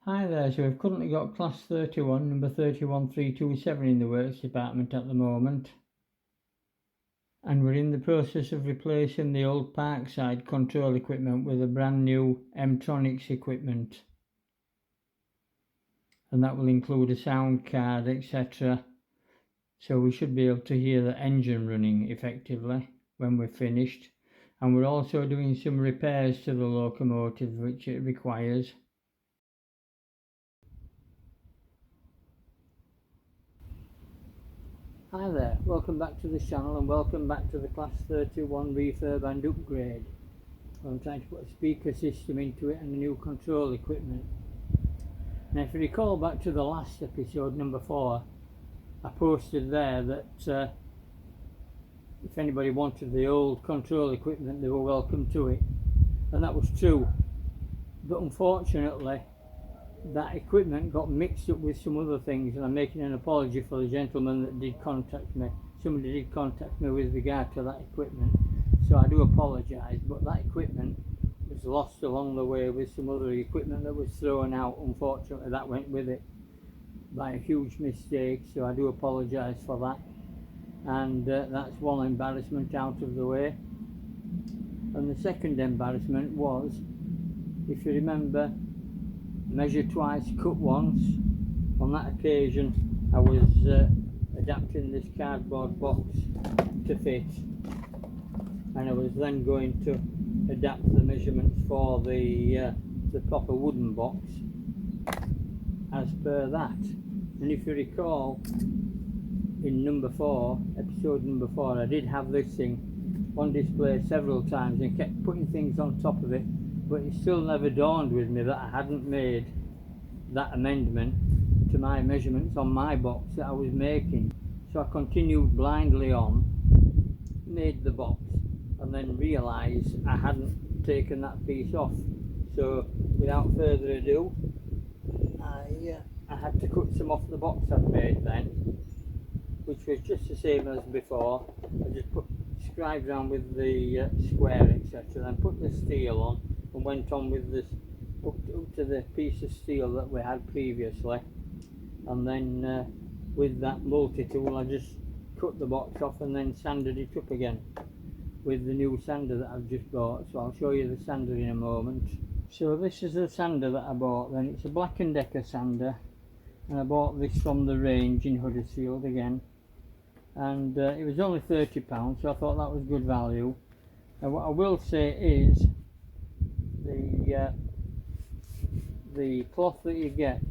Hi there, so we've currently got class 31, number 31327 in the works department at the moment. And we're in the process of replacing the old Parkside control equipment with a brand new Mtronics equipment. And that will include a sound card, etc. So we should be able to hear the engine running effectively when we're finished. And we're also doing some repairs to the locomotive which it requires. Hi there, welcome back to the channel and welcome back to the class 31 refurb and upgrade. I'm trying to put a speaker system into it and a new control equipment. Now if you recall back to the last episode, number 4, I posted there that if anybody wanted the old control equipment they were welcome to it, and that was true, but unfortunately that equipment got mixed up with some other things, and I'm making an apology for the gentleman that did contact me. Somebody did contact me with regard to that equipment, so I do apologise, but that equipment was lost along the way with some other equipment that was thrown out. Unfortunately that went with it by a huge mistake, so I do apologise for that, and that's one embarrassment out of the way. And the second embarrassment was, if you remember, measure twice, cut once. On that occasion I was adapting this cardboard box to fit, and I was then going to adapt the measurements for the proper wooden box as per that. And if you recall, in number 4, episode number 4, I did have this thing on display several times and kept putting things on top of it, but it still never dawned with me that I hadn't made that amendment to my measurements on my box that I was making. So I continued blindly on, made the box, and then realised I hadn't taken that piece off. So without further ado, I had to cut some off the box I'd made then, which was just the same as before. I just scribed around with the square, etc., then put the steel on and went on with this up to the piece of steel that we had previously, and then with that multi-tool I just cut the box off and then sanded it up again with the new sander that I've just bought. So I'll show you the sander in a moment. So this is the sander that I bought then. It's a Black & Decker sander, and I bought this from the range in Huddersfield again, and it was only £30, so I thought that was good value. And what I will say is the cloth that you get,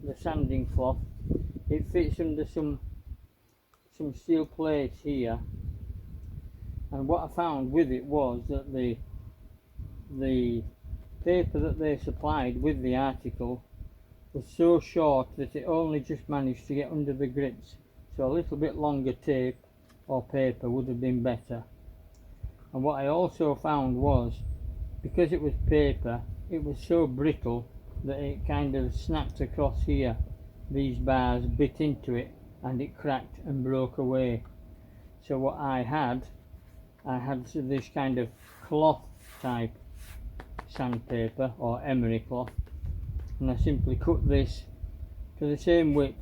the sanding cloth, it fits under some steel plates here, and what I found with it was that the paper that they supplied with the article was so short that it only just managed to get under the grips, so a little bit longer tape or paper would have been better. And what I also found was, because it was paper, it was so brittle that it kind of snapped across here. These bars bit into it and it cracked and broke away. So what I had this kind of cloth type sandpaper or emery cloth, and I simply cut this to the same width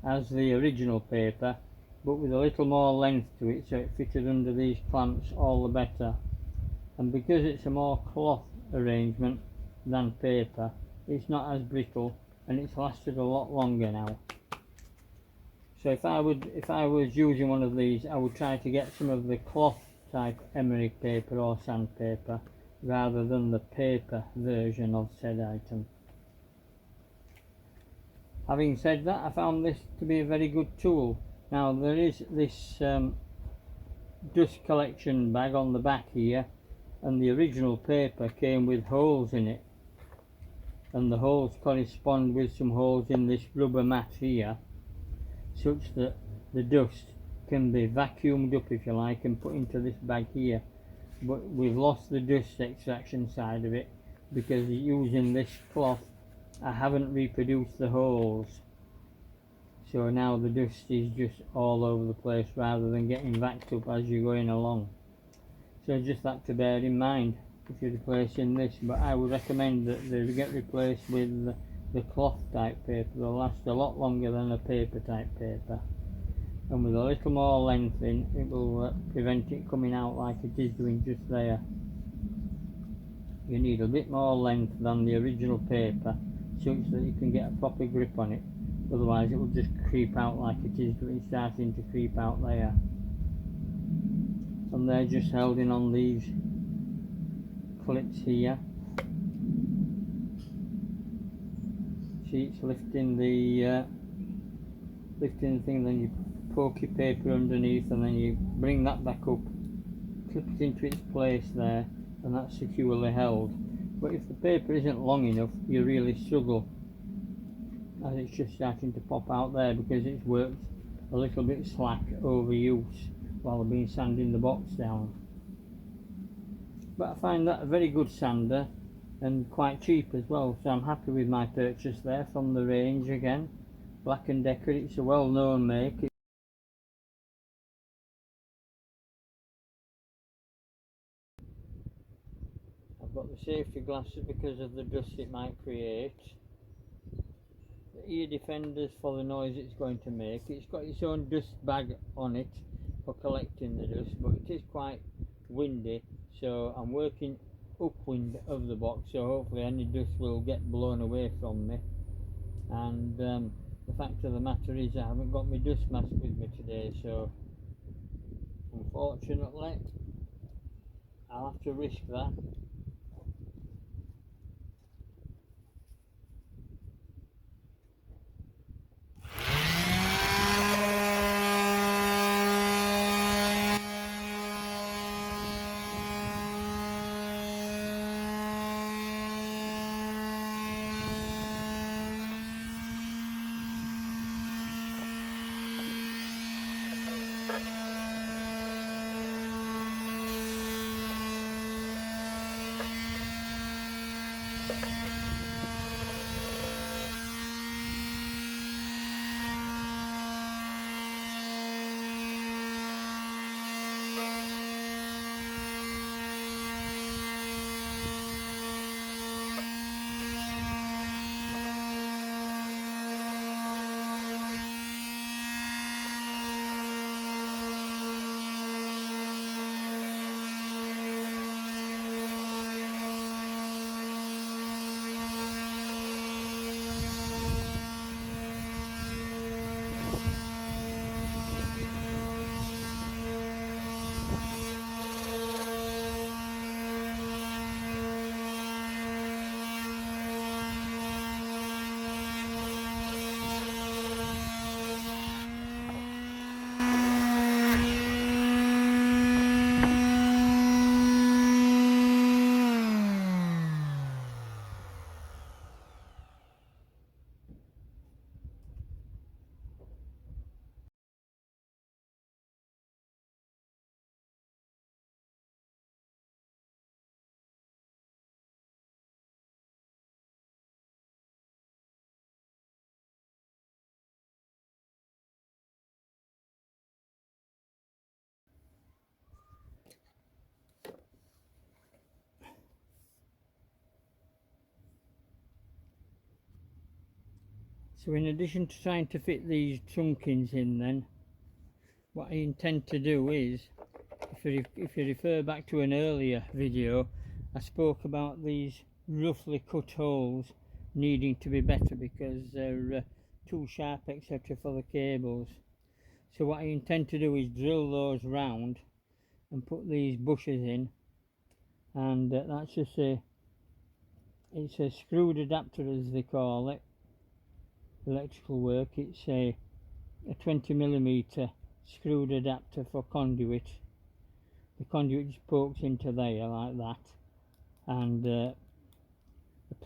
as the original paper, but with a little more length to it, so it fitted under these clamps all the better. And because it's a more cloth arrangement than paper, it's not as brittle and it's lasted a lot longer now. So if I was using one of these, I would try to get some of the cloth type emery paper or sandpaper rather than the paper version of said item. Having said that, I found this to be a very good tool. Now there is this dust collection bag on the back here, and the original paper came with holes in it, and the holes correspond with some holes in this rubber mat here, such that the dust can be vacuumed up, if you like, and put into this bag here. But we've lost the dust extraction side of it, because using this cloth I haven't reproduced the holes, so now the dust is just all over the place rather than getting vacuumed up as you're going along. So just that to bear in mind if you're replacing this, but I would recommend that they get replaced with the cloth type paper. They'll last a lot longer than a paper type paper, and with a little more length in, it will prevent it coming out like it is doing just there. You need a bit more length than the original paper such that you can get a proper grip on it, otherwise it will just creep out like it is doing, starting to creep out there. And they're just held in on these clips here. See, it's lifting the thing, then you poke your paper underneath and then you bring that back up, clip it into its place there, and that's securely held. But if the paper isn't long enough, you really struggle, as it's just starting to pop out there because it's worked a little bit slack over use while I've been sanding the box down. But I find that a very good sander and quite cheap as well, so I'm happy with my purchase there from the range again. Black & Decker, it's a well-known make. I've got the safety glasses because of the dust it might create. The ear defenders for the noise it's going to make. It's got its own dust bag on it for collecting the dust, but it is quite windy, so I'm working upwind of the box, so hopefully any dust will get blown away from me. And the fact of the matter is I haven't got my dust mask with me today, so unfortunately I'll have to risk that. So in addition to trying to fit these trunkings in, then what I intend to do is, if you refer back to an earlier video, I spoke about these roughly cut holes needing to be better because they're too sharp, etc., for the cables. So what I intend to do is drill those round and put these bushes in, and that's just it's a screwed adapter as they call it, electrical work. It's a 20mm screwed adapter for conduit. The conduit just pokes into there like that, and a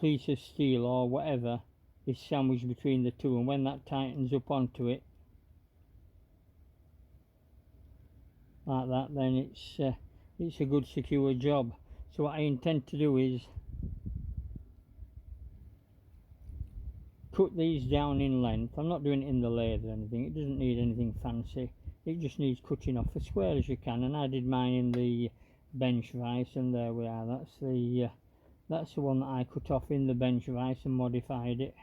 piece of steel or whatever is sandwiched between the two, and when that tightens up onto it like that, then it's a good secure job. So what I intend to do is cut these down in length. I'm not doing it in the lathe or anything, it doesn't need anything fancy, it just needs cutting off as square as you can, and I did mine in the bench vise, and there we are. That's the one that I cut off in the bench vise and modified it.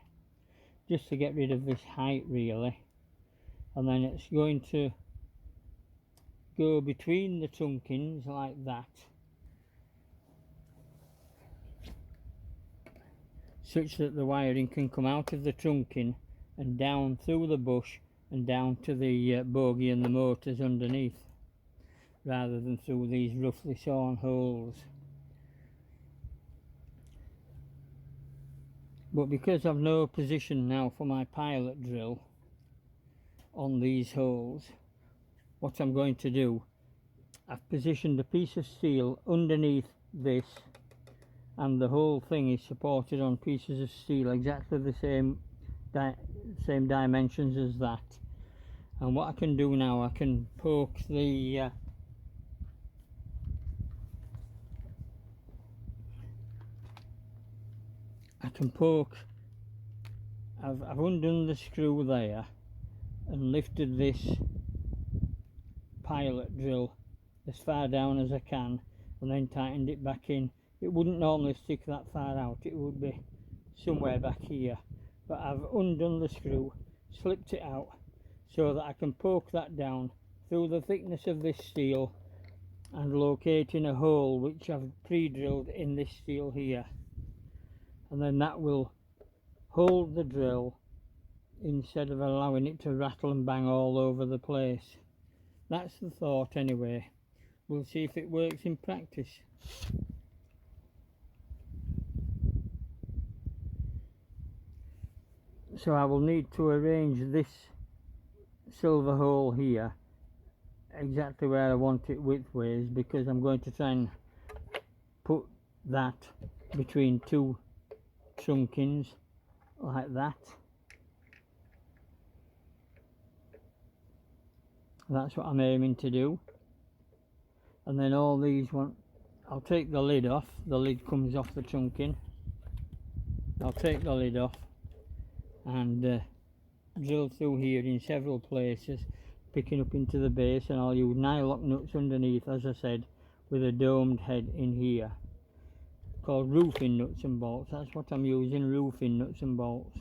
just to get rid of this height really, and then it's going to go between the trunkings like that, such that the wiring can come out of the trunking and down through the bush and down to the bogie and the motors underneath, rather than through these roughly sawn holes. But because I've no position now for my pilot drill on these holes, what I'm going to do, I've positioned a piece of steel underneath this, and the whole thing is supported on pieces of steel exactly the same dimensions as that. And what I can do now, I can poke the I've undone the screw there and lifted this pilot drill as far down as I can, and then tightened it back in. It wouldn't normally stick that far out, it would be somewhere back here, but I've undone the screw, slipped it out so that I can poke that down through the thickness of this steel and locate in a hole which I've pre-drilled in this steel here, and then that will hold the drill instead of allowing it to rattle and bang all over the place. That's the thought anyway. We'll see if it works in practice. So I will need to arrange this silver hole here exactly where I want it widthways, because I'm going to try and put that between two trunkings like that. That's what I'm aiming to do. And then all these I'll take the lid off. The lid comes off the trunking. I'll take the lid off and drill through here in several places, picking up into the base, and I'll use nylock nuts underneath, as I said, with a domed head in here, called roofing nuts and bolts. That's what I'm using, roofing nuts and bolts.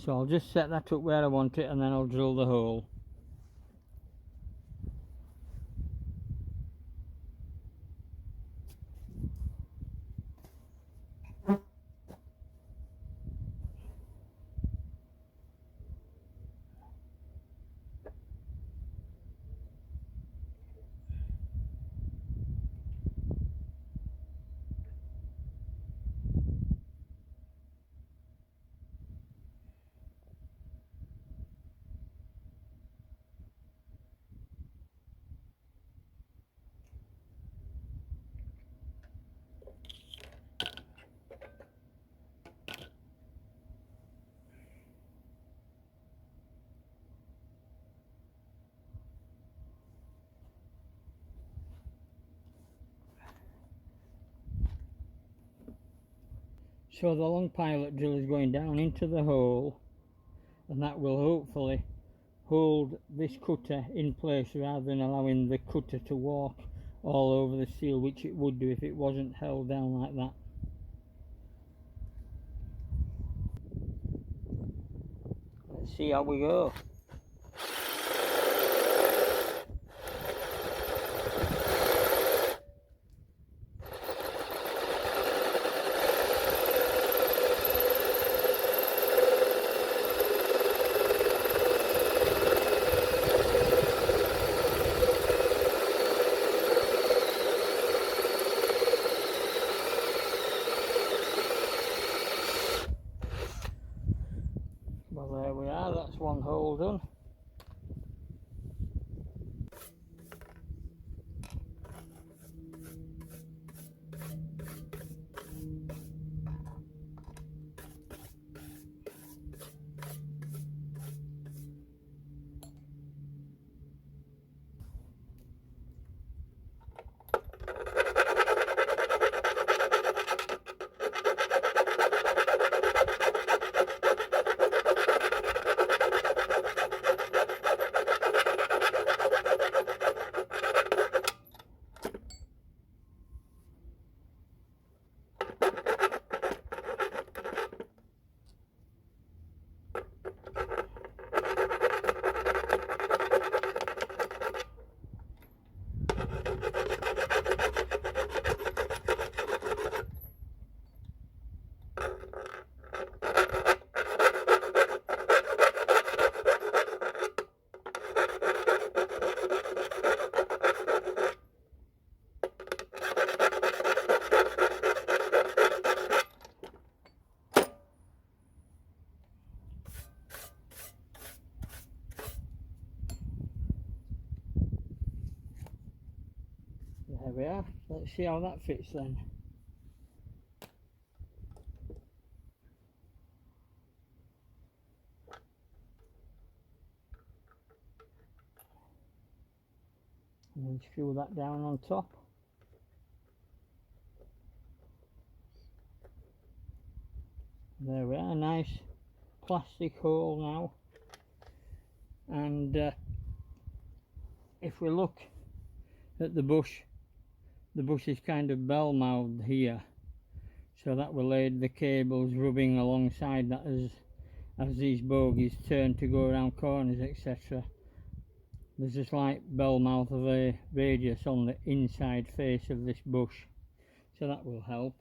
So I'll just set that up where I want it, and then I'll drill the hole. So the long pilot drill is going down into the hole, and that will hopefully hold this cutter in place rather than allowing the cutter to walk all over the steel, which it would do if it wasn't held down like that. Let's see how we go. Well, there we are, that's one hole done. There we are. Let's see how that fits then. And then screw that down on top. There we are, nice plastic hole now. And if we look at the bush is kind of bell-mouthed here, so that will aid the cables rubbing alongside that as these bogies turn to go around corners, etc. There's a slight bell mouth of a radius on the inside face of this bush, so that will help.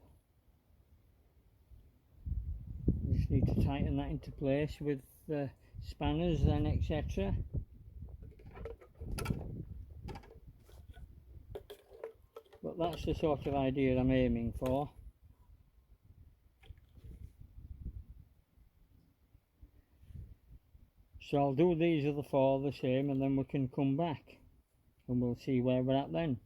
Just need to tighten that into place with spanners then, etc. But that's the sort of idea I'm aiming for. So I'll do these other four the same, and then we can come back and we'll see where we're at then.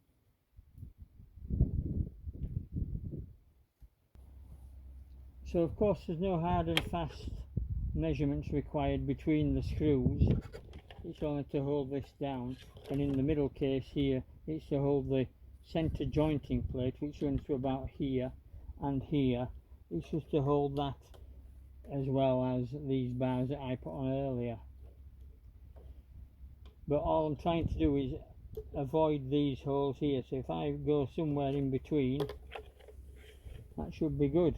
So of course there's no hard and fast measurements required between the screws. It's only to hold this down, and in the middle case here it's to hold the centre jointing plate, which runs to about here and here. It's just to hold that, as well as these bars that I put on earlier. But all I'm trying to do is avoid these holes here, so if I go somewhere in between, that should be good.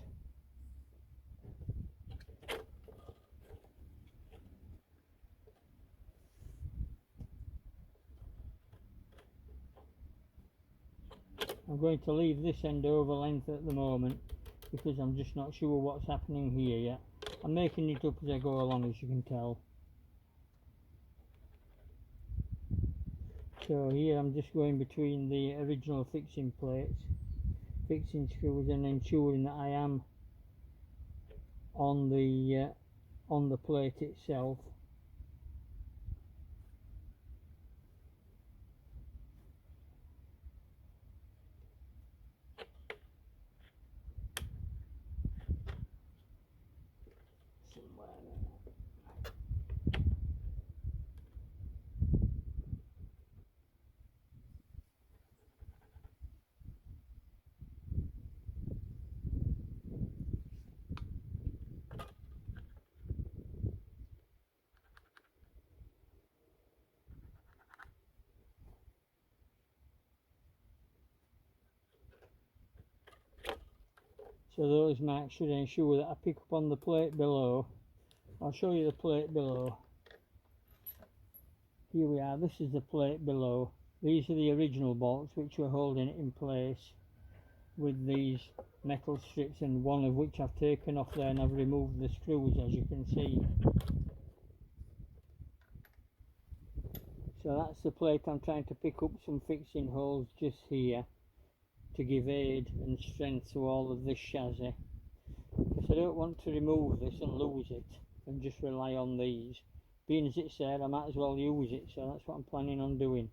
I'm going to leave this end over length at the moment because I'm just not sure what's happening here yet. I'm making it up as I go along, as you can tell. So here I'm just going between the original fixing plates, fixing screws, and ensuring that I am on the plate itself. Somewhere there. So those marks should ensure that I pick up on the plate below. I'll show you the plate below. Here we are, this is the plate below. These are the original bolts which were holding it in place with these metal strips, and one of which I've taken off there, and I've removed the screws, as you can see. So that's the plate. I'm trying to pick up some fixing holes just here to give aid and strength to all of this chassis, because I don't want to remove this and lose it and just rely on these. Being as it's there, I might as well use it, so that's what I'm planning on doing.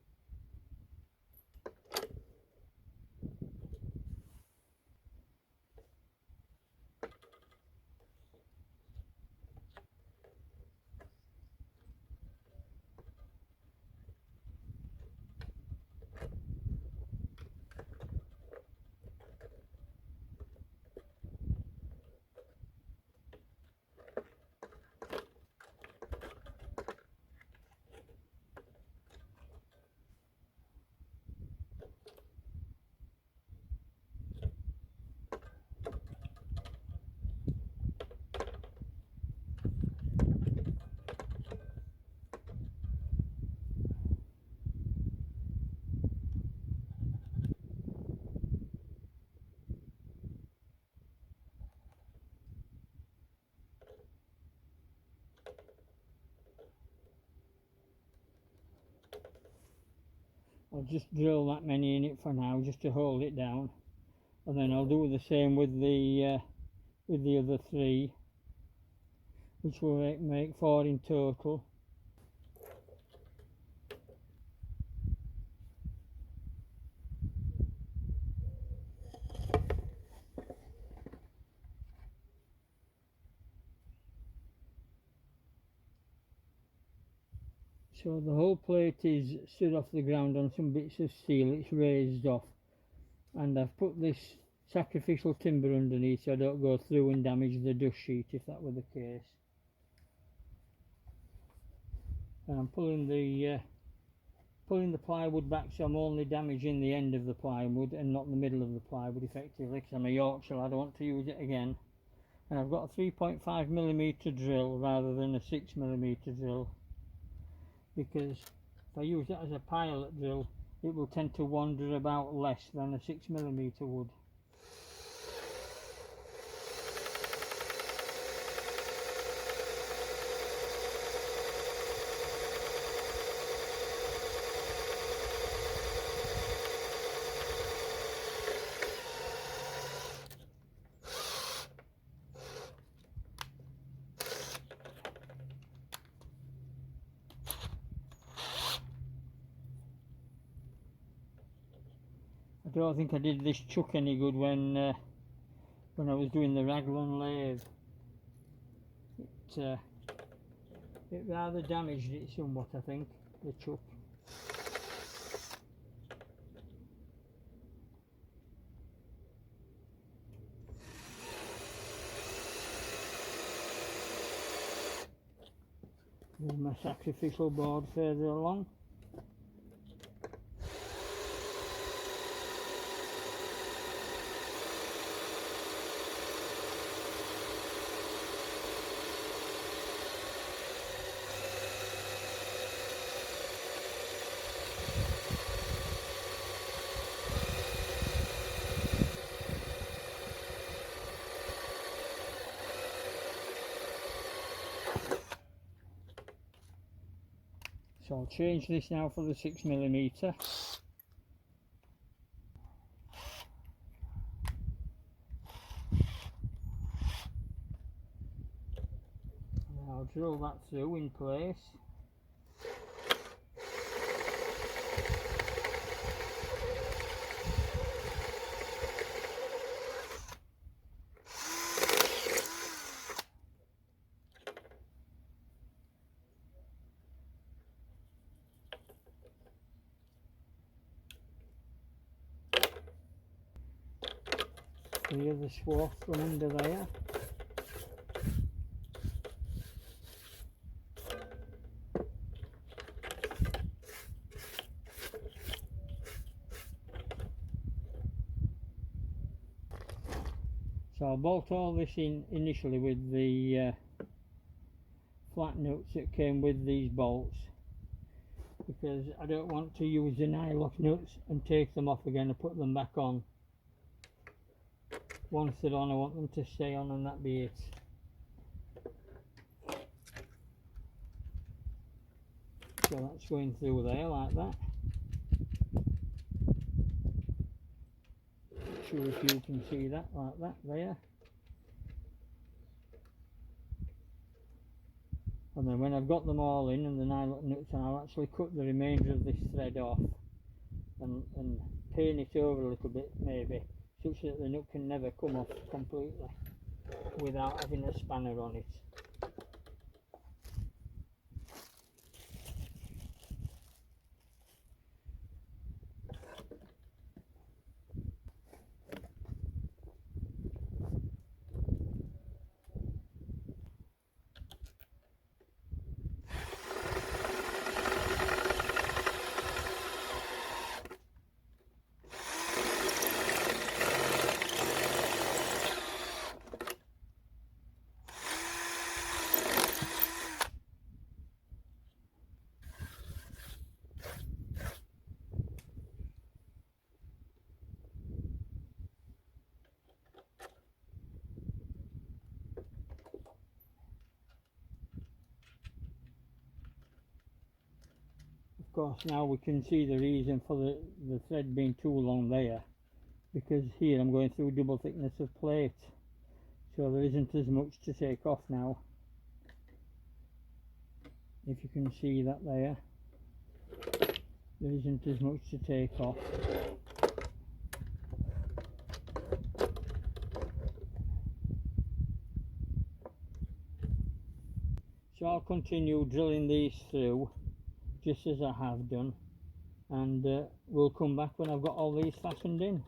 I'll just drill that many in it for now, just to hold it down, and then I'll do the same with the other three, which will make 4 in total. So the whole plate is stood off the ground on some bits of steel, it's raised off, and I've put this sacrificial timber underneath so I don't go through and damage the dust sheet if that were the case. And I'm pulling the plywood back, so I'm only damaging the end of the plywood and not the middle of the plywood effectively, because I'm a Yorkshire, I don't want to use it again. And I've got a 3.5mm drill rather than a 6mm drill, because if I use it as a pilot drill it will tend to wander about less than a 6mm would. I don't think I did this chuck any good when I was doing the raglan lathe. It rather damaged it somewhat, I think, the chuck. There's my sacrificial board further along. So I'll change this now for the 6mm. And I'll drill that through in place. Clear the swath from under there. So I'll bolt all this in initially with the flat nuts that came with these bolts, because I don't want to use the nylock nuts and take them off again and put them back on. Once they're on, I want them to stay on and that be it. So that's going through there like that. Not sure if you can see that, like that there. And then when I've got them all in and the nylock nuts, I'll actually cut the remainder of this thread off and paint it over a little bit maybe, such that the nut can never come off completely without having a spanner on it. Of course, now we can see the reason for the thread being too long there, because here I'm going through double thickness of plate, so there isn't as much to take off now. If you can see that there isn't as much to take off. So I'll continue drilling these through just as I have done, and we'll come back when I've got all these fastened in.